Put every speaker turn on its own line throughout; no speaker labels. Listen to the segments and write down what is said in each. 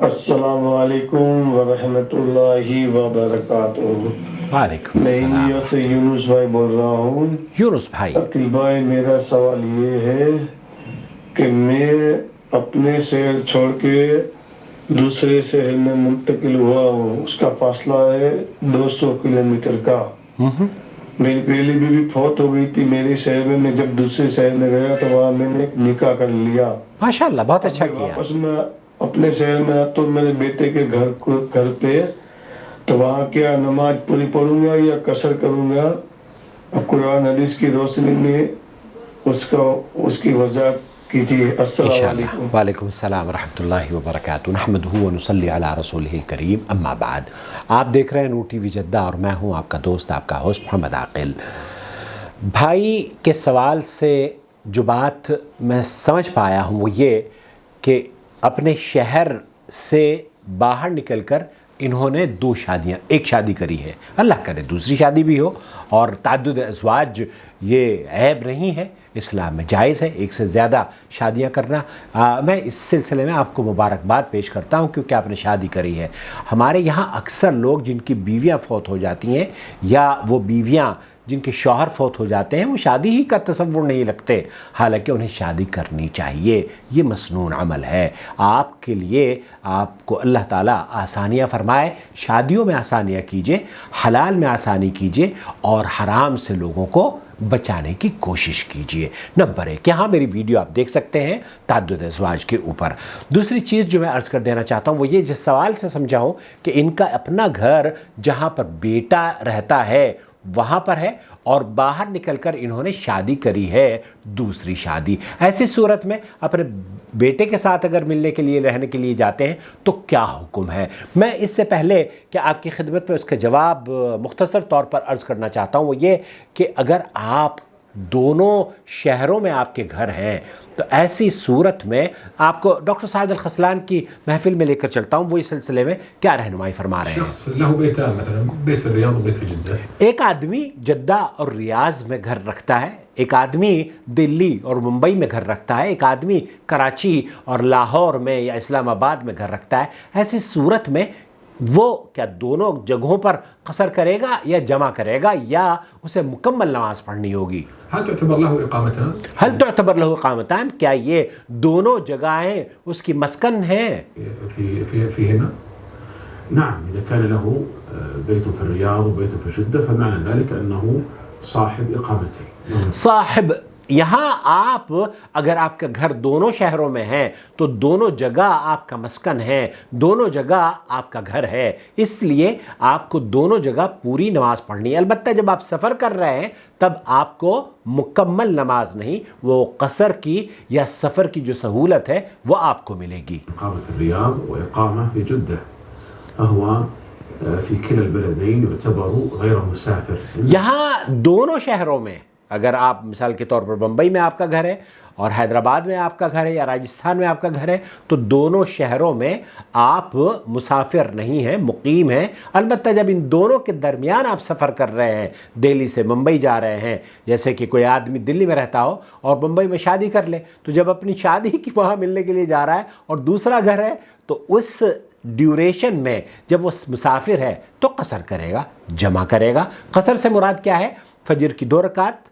السلام علیکم ورحمۃ اللہ وبرکاتہ۔
وعلیکم
میں
السلام۔
انڈیا سے یونس بھائی بول رہا ہوں۔
یونس بھائی،
عقیل بھائی، میرا سوال یہ ہے کہ میں اپنے شہر چھوڑ کے دوسرے شہر میں منتقل ہوا ہوں، اس کا فاصلہ ہے 200 کلومیٹر کا۔ میری پہلی بیوی فوت ہو گئی تھی میرے شہر میں جب دوسرے شہر میں گیا تو وہاں میں نے نکاح کر لیا۔
ماشاءاللہ، بہت اچھا کیا۔
واپس میں اپنے شہر میں تو میرے بیٹے کے گھر پہ تو وہاں کیا نماز پوری پڑھوں گا یا قصر کروں گا؟ اب قرآن حدیث کی روشنی میں اس کی وضاحت کیجیے۔ السلام
انشاءاللہ۔
علیکم۔
وعلیکم السلام ورحمۃ اللہ وبرکاتہ۔ نحمدہ ونصلی علی رسولہ الکریم، اما بعد۔ آپ دیکھ رہے ہیں نور ٹی وی جدہ اور میں ہوں آپ کا دوست، آپ کا ہوسٹ محمد عاقل۔ بھائی کے سوال سے جو بات میں سمجھ پایا ہوں وہ یہ کہ اپنے شہر سے باہر نکل کر انہوں نے ایک شادی کری ہے، اللہ کرے دوسری شادی بھی ہو، اور تعدد ازواج یہ عیب نہیں ہے، اسلام میں جائز ہے ایک سے زیادہ شادیاں کرنا۔ میں اس سلسلے میں آپ کو مبارکباد پیش کرتا ہوں کیونکہ آپ نے شادی کری ہے۔ ہمارے یہاں اکثر لوگ جن کی بیویاں فوت ہو جاتی ہیں یا وہ بیویاں جن کے شوہر فوت ہو جاتے ہیں وہ شادی ہی کا تصور نہیں رکھتے، حالانکہ انہیں شادی کرنی چاہیے۔ یہ مسنون عمل ہے آپ کے لیے، آپ کو اللہ تعالیٰ آسانیاں فرمائے، شادیوں میں آسانیاں کیجئے، حلال میں آسانی کیجئے اور حرام سے لوگوں کو بچانے کی کوشش کیجئے۔ نمبر 1، یہاں میری ویڈیو آپ دیکھ سکتے ہیں تعدد ازواج کے اوپر۔ دوسری چیز جو میں عرض کر دینا چاہتا ہوں وہ یہ، جس سوال سے سمجھاؤں کہ ان کا اپنا گھر جہاں پر بیٹا رہتا ہے وہاں پر ہے اور باہر نکل کر انہوں نے شادی کری ہے دوسری شادی، ایسی صورت میں اپنے بیٹے کے ساتھ اگر ملنے کے لیے رہنے کے لیے جاتے ہیں تو کیا حکم ہے؟ میں اس سے پہلے کہ آپ کی خدمت میں اس کا جواب مختصر طور پر عرض کرنا چاہتا ہوں وہ یہ کہ اگر آپ دونوں شہروں میں آپ کے گھر ہیں تو ایسی صورت میں آپ کو ڈاکٹر سعد الخسلان کی محفل میں لے کر چلتا ہوں، وہ اس سلسلے میں کیا رہنمائی فرما رہے ہیں۔ ایک آدمی جدہ اور ریاض میں گھر رکھتا ہے، ایک آدمی دلی اور ممبئی میں گھر رکھتا ہے، ایک آدمی کراچی اور لاہور میں یا اسلام آباد میں گھر رکھتا ہے۔ ایسی صورت میں وہ کیا دونوں جگہوں پر قصر کرے گا یا جمع کرے گا یا اسے مکمل نماز پڑھنی ہوگی؟
هل
تعتبر له اقامتان، کیا یہ دونوں جگہیں اس کی مسکن ہیں؟
فيهما؟ نعم، إذا كان له بيت في الرياض وبيت في جدة فمعنى ذلك أنه صاحب إقامتين۔
صاحب، یہاں آپ اگر آپ کا گھر دونوں شہروں میں ہے تو دونوں جگہ آپ کا مسکن ہے، دونوں جگہ آپ کا گھر ہے، اس لیے آپ کو دونوں جگہ پوری نماز پڑھنی ہے۔ البتہ جب آپ سفر کر رہے ہیں تب آپ کو مکمل نماز نہیں، وہ قصر کی یا سفر کی جو سہولت ہے وہ آپ کو ملے گی۔
إقامة في الرياض وإقامة في جدة فهو في كلا البلدين يعتبر غير مسافر۔
یہاں دونوں شہروں میں اگر آپ مثال کے طور پر بمبئی میں آپ کا گھر ہے اور حیدرآباد میں آپ کا گھر ہے یا راجستھان میں آپ کا گھر ہے تو دونوں شہروں میں آپ مسافر نہیں ہیں، مقیم ہیں۔ البتہ جب ان دونوں کے درمیان آپ سفر کر رہے ہیں، دہلی سے ممبئی جا رہے ہیں، جیسے کہ کوئی آدمی دلی میں رہتا ہو اور ممبئی میں شادی کر لے تو جب اپنی شادی کی وہاں ملنے کے لیے جا رہا ہے اور دوسرا گھر ہے تو اس ڈیوریشن میں جب وہ مسافر ہے تو قصر کرے گا، جمع کرے گا۔ قصر سے مراد کیا ہے؟ فجر کی 2 رکعت،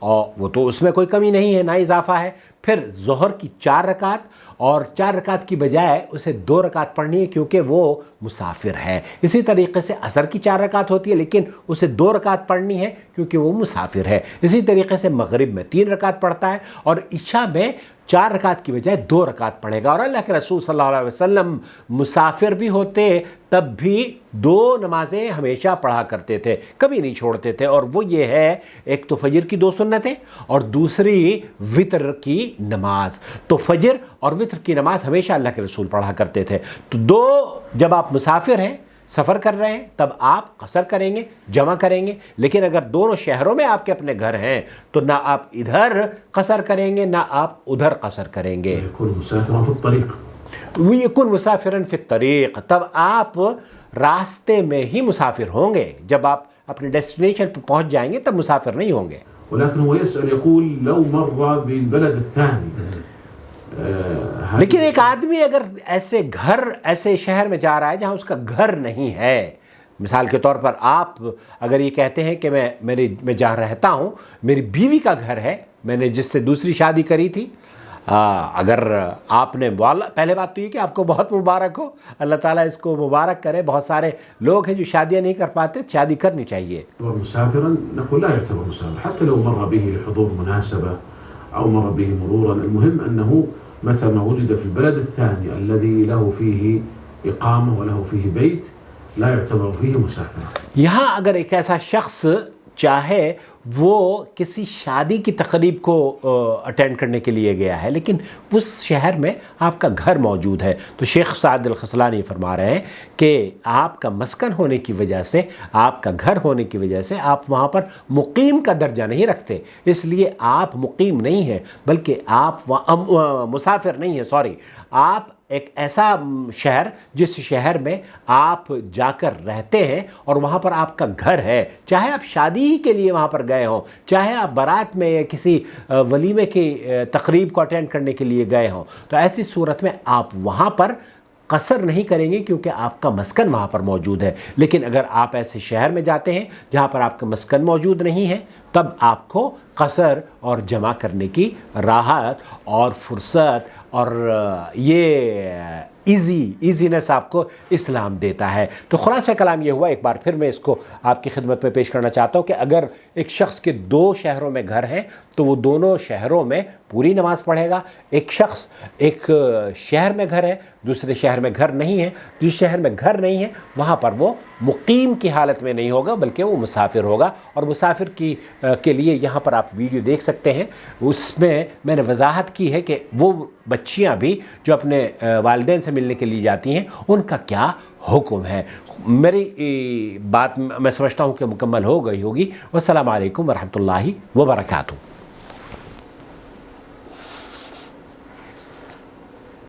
اور وہ تو اس میں کوئی کمی نہیں ہے، نہ اضافہ ہے، پھر ظہر کی 4 رکعت، اور 4 رکعت کی بجائے اسے 2 رکعت پڑھنی ہے کیونکہ وہ مسافر ہے۔ اسی طریقے سے عصر کی 4 رکعت ہوتی ہے لیکن اسے 2 رکعت پڑھنی ہے کیونکہ وہ مسافر ہے۔ اسی طریقے سے مغرب میں 3 رکعت پڑھتا ہے اور عشاء میں 4 رکعت کی بجائے 2 رکعت پڑھے گا۔ اور اللہ کے رسول صلی اللہ علیہ وسلم مسافر بھی ہوتے تب بھی 2 نمازیں ہمیشہ پڑھا کرتے تھے، کبھی نہیں چھوڑتے تھے، اور وہ یہ ہے ایک تو فجر کی 2 سنتیں اور دوسری وطر کی نماز۔ تو فجر اور وطر کی نماز ہمیشہ اللہ کے رسول پڑھا کرتے تھے۔ تو جب آپ مسافر ہیں، سفر کر رہے ہیں، تب آپ قصر کریں گے، جمع کریں گے، لیکن اگر دونوں شہروں میں آپ کے اپنے گھر ہیں تو نہ آپ ادھر قصر کریں گے نہ آپ ادھر قصر کریں گے۔ وَيَكُنْ مُسَافِرًا فِي الطَّرِيقِ، تب آپ راستے میں ہی مسافر ہوں گے، جب آپ اپنے ڈیسٹینیشن پہ پہنچ جائیں گے تب مسافر نہیں ہوں گے۔
ولكن هو يسأل يقول لو مر بالبلد الثاني
لیکن ایک آدمی اگر ایسے شہر میں جا رہا ہے جہاں اس کا گھر نہیں ہے، مثال کے طور پر آپ اگر یہ کہتے ہیں کہ میں جہاں رہتا ہوں میری بیوی کا گھر ہے، میں نے جس سے دوسری شادی کری تھی، اگر آپ نے پہلے بات تو یہ کہ آپ کو بہت مبارک ہو، اللہ تعالیٰ اس کو مبارک کرے، بہت سارے لوگ ہیں جو شادیاں نہیں کر پاتے، شادی کرنی چاہیے.
مسافرا نقول لا يعتبر مسافر حتى لو مر به لحضور مناسبة أو مر به مرورا، المهم أنه متى ما وجد في البلد الثاني الذي له فيه إقامة وله فيه بيت لا يعتبر فيه مسافرا.
یہاں اگر ایک ایسا شخص چاہے وہ کسی شادی کی تقریب کو اٹینڈ کرنے کے لیے گیا ہے لیکن اس شہر میں آپ کا گھر موجود ہے، تو شیخ سعد الخذلانی فرما رہے ہیں کہ آپ کا مسکن ہونے کی وجہ سے، آپ کا گھر ہونے کی وجہ سے آپ وہاں پر مقیم کا درجہ نہیں رکھتے، اس لیے آپ مقیم نہیں ہیں بلکہ آپ مسافر نہیں ہیں، آپ ایک ایسا شہر جس شہر میں آپ جا کر رہتے ہیں اور وہاں پر آپ کا گھر ہے، چاہے آپ شادی ہی کے لیے وہاں پر گئے ہوں، چاہے آپ بارات میں یا کسی ولیمے کی تقریب کو اٹینڈ کرنے کے لیے گئے ہوں، تو ایسی صورت میں آپ وہاں پر قصر نہیں کریں گے کیونکہ آپ کا مسکن وہاں پر موجود ہے. لیکن اگر آپ ایسے شہر میں جاتے ہیں جہاں پر آپ کا مسکن موجود نہیں ہے تب آپ کو قصر اور جمع کرنے کی راحت اور فرصت اور یہ ایزینس آپ کو اسلام دیتا ہے. تو خلاصہ کلام یہ ہوا، ایک بار پھر میں اس کو آپ کی خدمت میں پیش کرنا چاہتا ہوں کہ اگر ایک شخص کے 2 شہروں میں گھر ہیں تو وہ دونوں شہروں میں پوری نماز پڑھے گا. ایک شخص ایک شہر میں گھر ہے، دوسرے شہر میں گھر نہیں ہے، جس شہر میں گھر نہیں ہے وہاں پر وہ مقیم کی حالت میں نہیں ہوگا بلکہ وہ مسافر ہوگا. اور مسافر کے لیے یہاں پر آپ ویڈیو دیکھ سکتے ہیں، اس میں نے وضاحت کی ہے کہ وہ بچیاں بھی جو اپنے والدین سے ملنے کے لیے جاتی ہیں ان کا کیا حکم ہے. میری بات میں سمجھتا ہوں کہ مکمل ہو گئی ہوگی. والسلام علیکم ورحمۃ اللہ وبرکاتہ.